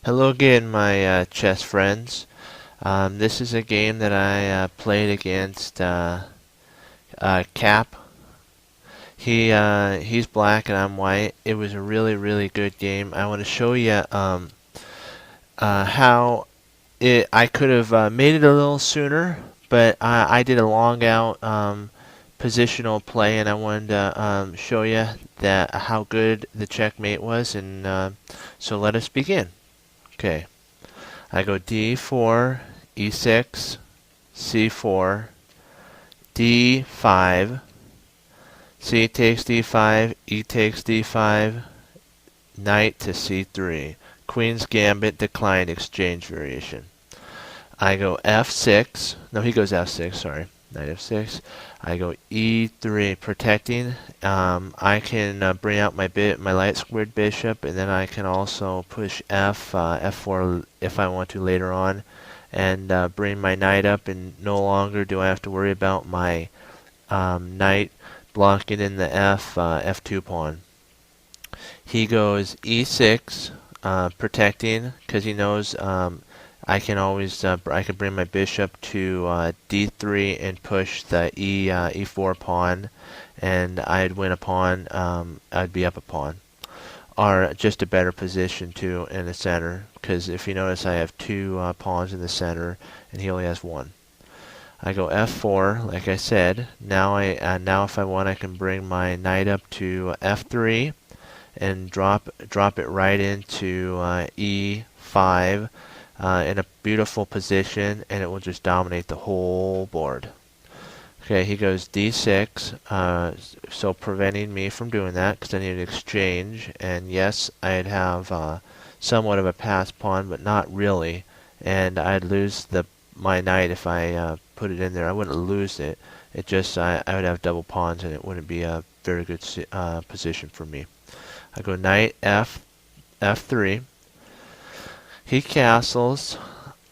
Hello again, my chess friends. This is a game that I played against Cap. He's black and I'm white. It was a really good game. I want to show you how I could have made it a little sooner, but I did a long out positional play, and I wanted to show you that how good the checkmate was. And so let us begin. Okay. I go d4, e6, c4, d5, c takes d5, e takes d5, knight to c3. Queen's Gambit declined exchange variation. I go f6. No, he goes f6, sorry. Knight f6. I go e3, protecting. I can bring out my light squared bishop, and then I can also push f4 if I want to later on, and bring my knight up, and no longer do I have to worry about my knight blocking in the f2 pawn. He goes e6, protecting, because he knows I can always I can bring my bishop to d3 and push the e4 pawn, and I'd win a pawn. I'd be up a pawn, or just a better position too in the center. Because if you notice, I have two pawns in the center, and he only has one. I go f4, like I said. Now now if I want, I can bring my knight up to f3 and drop it right into e5. In a beautiful position, and it will just dominate the whole board. Okay, he goes d6, so preventing me from doing that because I need an exchange. And yes, I'd have somewhat of a passed pawn, but not really. And I'd lose my knight if I put it in there. I wouldn't lose it. It just I would have double pawns, and it wouldn't be a very good position for me. I go knight f3. He castles.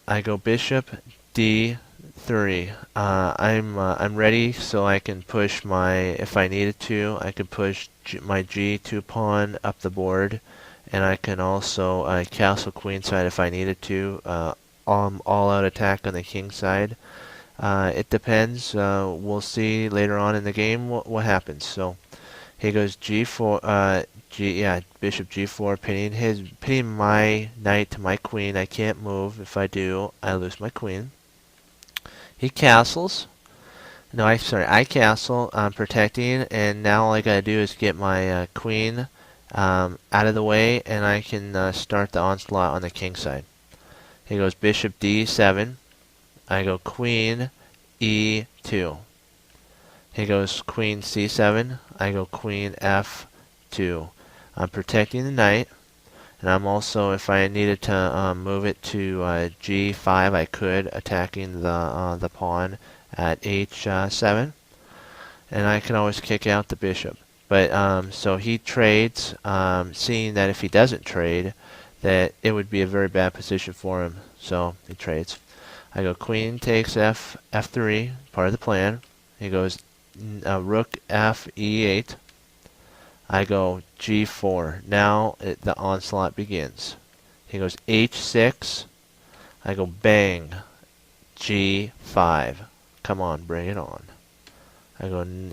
I go bishop d3. I'm ready, so I can push if I needed to, I could push my g2 pawn up the board, and I can also castle queenside if I needed to. All-out attack on the king side. It depends. We'll see later on in the game what happens. So he goes g4. Bishop g4, pinning my knight to my queen. I can't move. If I do, I lose my queen. He castles. No, I castle. I'm protecting, and now all I gotta do is get my queen out of the way, and I can start the onslaught on the king side. He goes bishop d7. I go queen e2. He goes queen c7. I go queen f2. I'm protecting the knight, and I'm also, if I needed to move it to g5, I could, attacking the pawn at h7, and I can always kick out the bishop. But so he trades, seeing that if he doesn't trade, that it would be a very bad position for him. So he trades. I go queen takes f3, part of the plan. He goes rook f e8. I go g4. Now the onslaught begins. He goes h6. I go bang, g5. Come on, bring it on.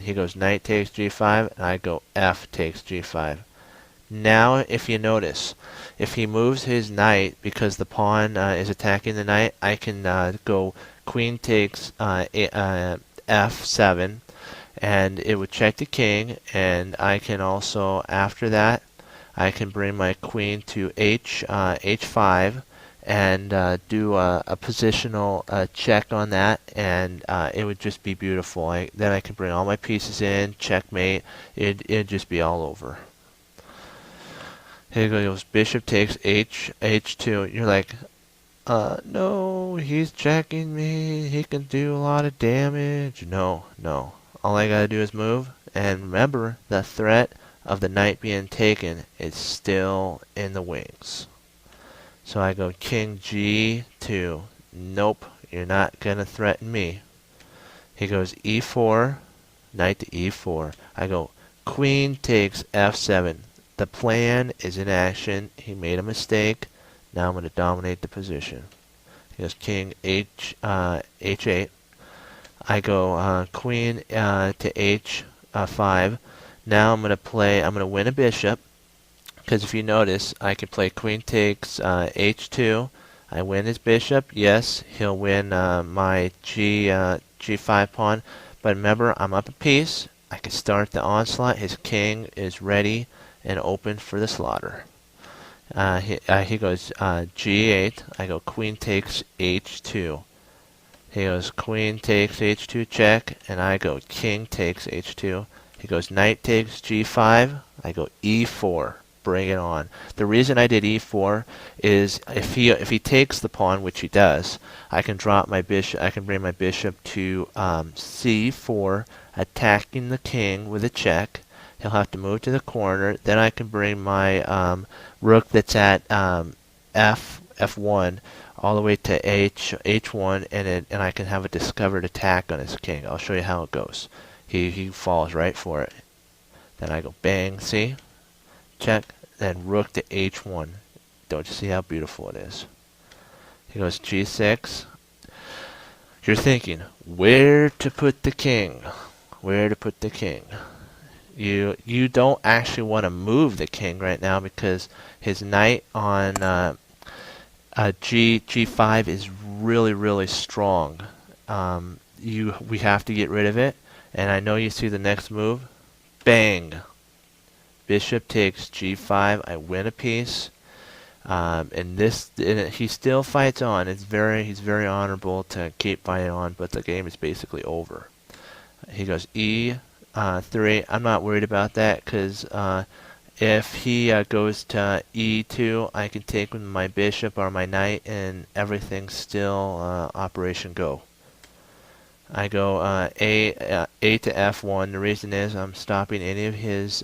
He goes knight takes g5, and I go f takes g5. Now, if you notice, if he moves his knight because the pawn is attacking the knight, I can go queen takes f7, and it would check the king, and I can also, after that, I can bring my queen to h5 and do a positional check on that, and it would just be beautiful. Then I can bring all my pieces in, checkmate. It'd just be all over. Here goes bishop takes h2. You're like, no, he's checking me. He can do a lot of damage. No. All I gotta do is move, and remember, the threat of the knight being taken is still in the wings. So I go king g2. Nope, you're not gonna threaten me. He goes e4, knight to e4. I go queen takes f7. The plan is in action. He made a mistake. Now I'm going to dominate the position. He goes king h8. I go queen to h5. Now I'm going to win a bishop, because if you notice, I can play queen takes h2. I win his bishop. Yes, he'll win my g5 pawn. But remember, I'm up a piece. I can start the onslaught. His king is ready and open for the slaughter. He goes g8. I go queen takes h2. He goes queen takes h2 check, and I go king takes h2. He goes knight takes g5. I go e4. Bring it on. The reason I did e4 is if he takes the pawn, which he does, I can drop my bishop. I can bring my bishop to c4, attacking the king with a check. He'll have to move to the corner. Then I can bring my rook that's at f1 all the way to h1, and I can have a discovered attack on his king. I'll show you how it goes. He falls right for it. Then I go bang, see? Check. Then rook to h1. Don't you see how beautiful it is? He goes g6. You're thinking, where to put the king? Where to put the king? You don't actually want to move the king right now, because his knight on g5 is really strong. We have to get rid of it, and I know you see the next move. Bang! Bishop takes g5. I win a piece, and he still fights on. He's very honorable to keep fighting on, but the game is basically over. He goes e3. I'm not worried about that, because if he goes to e2, I can take with my bishop or my knight, and everything's still Operation Go. I go a to f1. The reason is I'm stopping any of his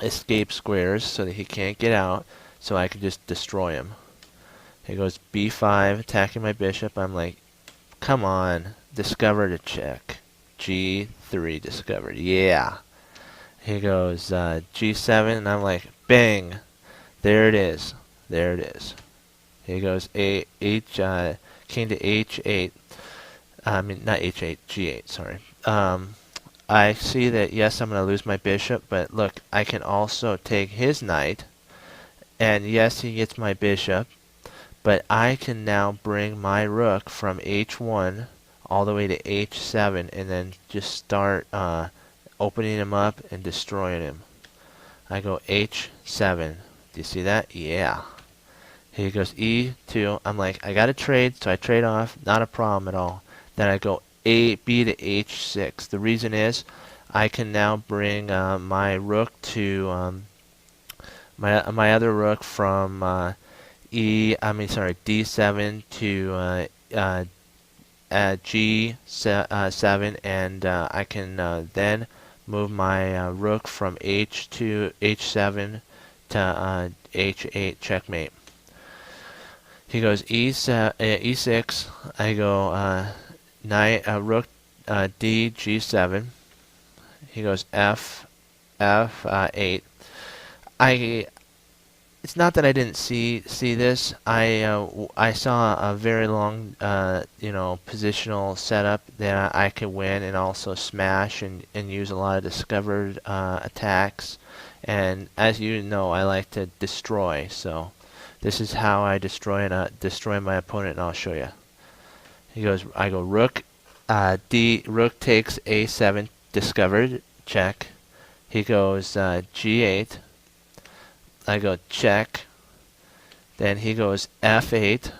escape squares so that he can't get out, so I can just destroy him. He goes b5, attacking my bishop. I'm like, come on, discover the check. g3 discovered. Yeah. He goes g7, and I'm like, bang, there it is. There it is. He goes king to h8. I mean, not h8, g8, sorry. I see that, yes, I'm going to lose my bishop, but look, I can also take his knight, and yes, he gets my bishop, but I can now bring my rook from h1 all the way to h7, and then just start opening him up and destroying him. I go h7. Do you see that? Yeah. He goes e2. I'm like, I got to trade, so I trade off. Not a problem at all. Then I go b to h6. The reason is I can now bring my rook to my other rook from d7 to g7, and I can then move my rook from h7 to h8. Checkmate. He goes e6. I go rook d g7. He goes f8. It's not that I didn't see this. I saw a very long positional setup that I could win and also smash and use a lot of discovered attacks. And as you know, I like to destroy. So this is how I destroy my opponent, and I'll show you. I go rook rook takes a7, discovered, check. He goes g8. I go check. Then he goes f8.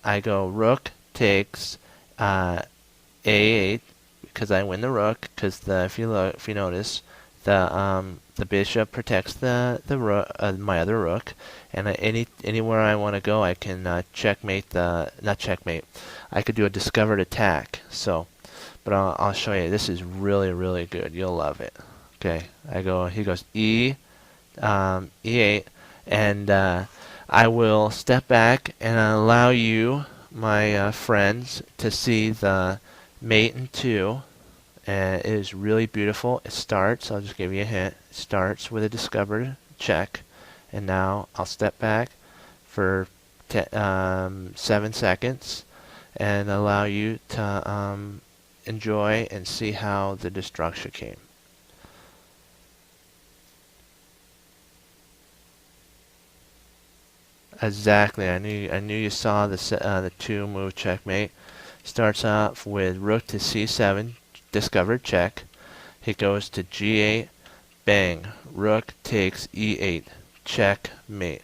I go rook takes a8, because I win the rook. Because if you notice, the bishop protects the my other rook, and anywhere I want to go, I can checkmate not checkmate. I could do a discovered attack. So, but I'll show you. This is really good. You'll love it. Okay, he goes e8, and I will step back and allow you, my friends, to see the mate in 2. And it is really beautiful. It starts, I'll just give you a hint, it starts with a discovered check, and now I'll step back for 7 seconds and allow you to enjoy and see how the destruction came. Exactly. I knew you saw the 2-move checkmate. Starts off with rook to c7, discovered check. He goes to g8, bang. Rook takes e8, checkmate.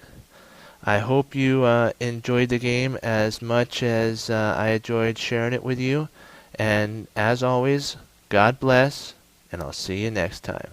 I hope you enjoyed the game as much as I enjoyed sharing it with you. And as always, God bless, and I'll see you next time.